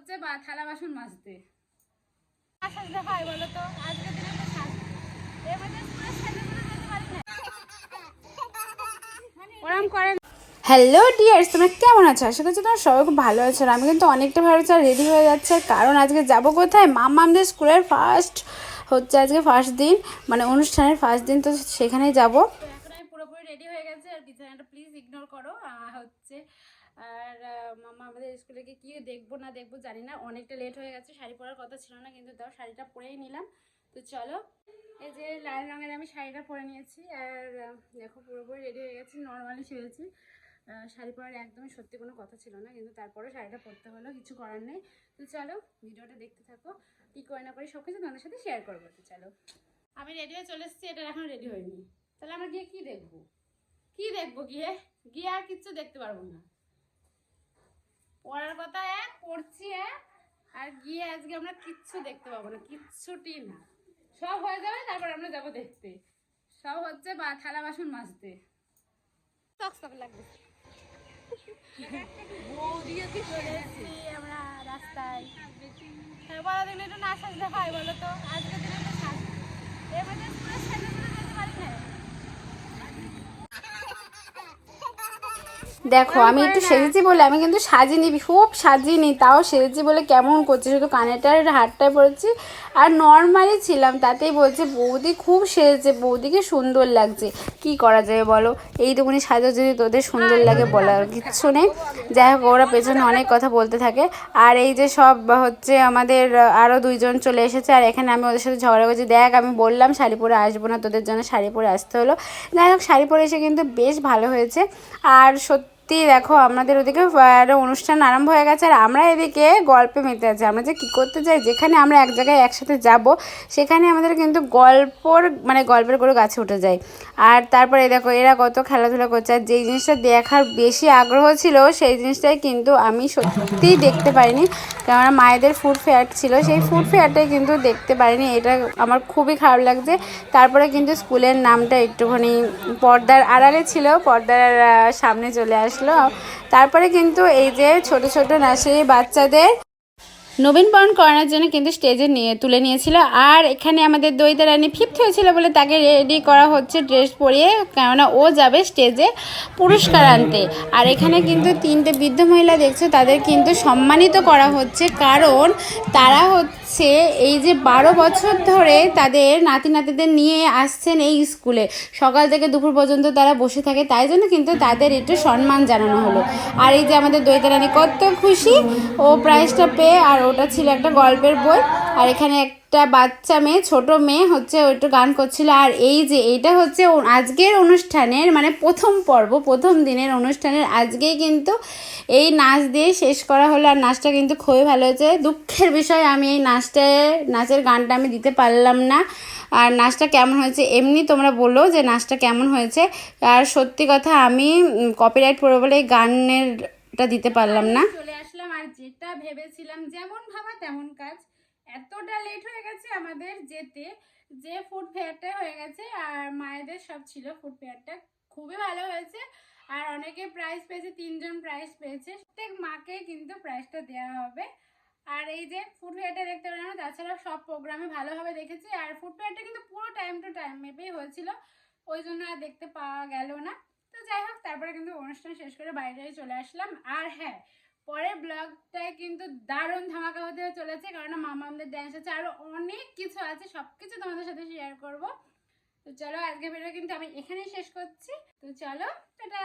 হচ্ছে থালা বাসন মাজতে সাজতে হয় বলো তো। আজকের দিনে তো সাজতে ওরম করেন। হ্যালো ডিয়ার্স, তোমরা কেমন আছো? আশা করছি তোমরা সবাই খুব ভালো আছো। আমি কিন্তু অনেকটা ভালো আছি, রেডি হয়ে যাচ্ছে, কারণ আজকে যাব কোথায়? আমাদের স্কুলের ফার্স্ট হচ্ছে, আজকে ফার্স্ট দিন, মানে অনুষ্ঠানের ফার্স্ট দিন, তো সেখানেই যাব। তো এখন আমি পুরোপুরি রেডি হয়ে গেছি, আর বিছানাটা প্লিজ ইগনোর করো হচ্ছে। আর মামা আমাদের স্কুলে গিয়ে কী দেখবো না দেখবো জানি না, অনেকটা লেট হয়ে গেছে, শাড়ি পরার কথা ছিল না, কিন্তু তাও শাড়িটা পরেই নিলাম। তো চলো, এই যে লাল রঙের আমি শাড়িটা পরে নিয়েছি, আর দেখো পুরোপুরি রেডি হয়ে গেছি, নর্মালি সেরেছি। শাড়ি পরার একদমই সত্যি কোনো কথা ছিল না, কিন্তু তারপরেও শাড়িটা পরতে হলো, কিছু করার নেই। তো চলো ভিডিওটা দেখতে থাকো, কী করে না করি সব কিছু তোমাদের সাথে শেয়ার করবো। তো চলো, আমি রেডি হয়ে চলে এসেছি, এটা এখন রেডি হয়নি। তাহলে আমরা গিয়ে কী দেখবো? কী দেখবো গিয়ে? গিয়ে আর কিচ্ছু দেখতে পারবো না। পড়ার কথা এক, পড়ছি এক, আর গিয়ে আজকে আমরা কিচ্ছু দেখতে পাবো না, কিচ্ছুটি না। সব হয়ে যাবে, তারপর আমরা যাবো দেখতে। সব হচ্ছে থালা বাসন মাজতে। লাগবে আমরা রাস্তায় বলা দিলে একটু না সাজতে হয় বলো তো। আজকের দিনে তো সাজতে এবারে যেতে পারি না। দেখো আমি একটু সেজেছি বলে, আমি কিন্তু সাজিনি, খুব সাজিনি, তাও সেজেছি বলে কেমন করছে, শুধু কানেরটার হারটায় পড়েছি আর নর্মালি ছিলাম, তাতেই বলছে বৌদি খুব সেজেছে, বৌদিকে সুন্দর লাগছে। কি করা যাবে বলো, এইটুকুনি সাজা যদি তোদের সুন্দর লাগে বলার কিচ্ছু নেই। যাই হোক, ওরা পেছনে অনেক কথা বলতে থাকে। আর এই যে সব হচ্ছে আমাদের আরও দুইজন চলে এসেছে, আর এখানে আমি ওদের সাথে ঝগড়া করছি। দেখ আমি বললাম শাড়ি পরে আসবো না, তোদের জন্য শাড়ি পরে আসতে হলো। যাই হোক, শাড়ি পরে এসে কিন্তু বেশ ভালো হয়েছে। আর সত্যি দেখো, আমাদের ওদিকে অনুষ্ঠান আরম্ভ হয়ে গেছে, আর আমরা এদিকে গল্পে মেতে আছি। আমরা যে কী করতে চাই, যেখানে আমরা এক জায়গায় একসাথে যাব, সেখানে আমাদের কিন্তু গল্পের করে গাছে উঠে যায়। আর তারপরে দেখো এরা কত খেলাধুলা করছে, আর যেই জিনিসটা দেখার বেশি আগ্রহ ছিল, সেই জিনিসটাই কিন্তু আমি সত্যিই দেখতে পারিনি, কেননা মায়েদের ফুড ফেয়ার ছিল, সেই ফুড ফেয়ারটাই কিন্তু দেখতে পারিনি। এটা আমার খুবই খারাপ লাগছে। তারপরে কিন্তু স্কুলের নামটা একটুখানি পর্দার আড়ালে ছিল, পর্দার সামনে চলে আসলো। তারপরে কিন্তু এই যে ছোট ছোট নার্সারি বাচ্চাদের নবীনবরণ করানোর জন্য কিন্তু স্টেজে তুলে নিয়েছিল। আর এখানে আমাদের দইতা রানী ফিফথ হয়েছিল বলে তাকে রেডি করা হচ্ছে ড্রেস পরিয়ে, কেননা ও যাবে স্টেজে পুরস্কার আনতে। আর এখানে কিন্তু 3টে বৃদ্ধ মহিলা দেখছো, তাদের কিন্তু সম্মানিত করা হচ্ছে, কারণ তারা হচ্ছে এই যে 12 বছর ধরে তাদের নাতি নাতিদের নিয়ে আসছেন এই স্কুলে, সকাল থেকে দুপুর পর্যন্ত তারা বসে থাকে, তাই জন্য কিন্তু তাদের একটু সম্মান জানানো হলো। আর এই যে আমাদের দইতা রানী কত খুশি ও প্রাইজটা পেয়ে, আর ওটা ছিল একটা গল্পের বই। আর এখানে একটা বাচ্চা মেয়ে, ছোট মেয়ে হচ্ছে, ও একটু গান করছিল। আর এই যে এইটা হচ্ছে আজকের অনুষ্ঠানের মানে প্রথম পর্ব, প্রথম দিনের অনুষ্ঠানের আজকেই কিন্তু এই নাচ দিয়ে শেষ করা হলো। আর নাচটা কিন্তু খুবই ভালো হয়েছে। দুঃখের বিষয় আমি এই নাচের গানটা আমি দিতে পারলাম না। আর নাচটা কেমন হয়েছে এমনি তোমরা বলো যে নাচটা কেমন হয়েছে। আর সত্যি কথা, আমি কপিরাইট পড়বো বলে এই গানেরটা দিতে পারলাম না। চলে আসলাম, আর যেটা ভেবেছিলাম যেমন ভাবা তেমন কাজ, এতটা লেট হয়ে গেছে আমাদের যেতে, যে ফুড ফেয়ারটা হয়ে গেছে। আর মায়েদের সব ছিল, ফুড ফেয়ারটা খুবই ভালো হয়েছে। আর অনেকে প্রাইজ পেয়েছে, 3জন প্রাইজ পেয়েছে, প্রত্যেক মাকে কিন্তু প্রাইজটা দেওয়া হবে। আর এই যে ফুড ফেয়ারটা দেখতে পেলাম, তাছাড়া সব প্রোগ্রামে ভালোভাবে দেখেছি। আর ফুড ফেয়ারটা কিন্তু পুরো টাইম টু টাইম মেপেই হয়েছিল, ওই জন্য আর দেখতে পাওয়া গেল না। তো যাই হোক, তারপরে কিন্তু অনুষ্ঠান শেষ করে বাইরে চলে আসলাম। আর হ্যাঁ, পরের ব্লগটায় কিন্তু দারুণ ধামাকা হতে চলেছে, কারণ মামাদের ড্যান্স আছে, আরো অনেক কিছু আছে, সবকিছু তোমাদের সাথে শেয়ার করব। তো চলো, আজকে ভিডিও কিন্তু আমি এখানেই শেষ করছি। তো চলো, টাটা।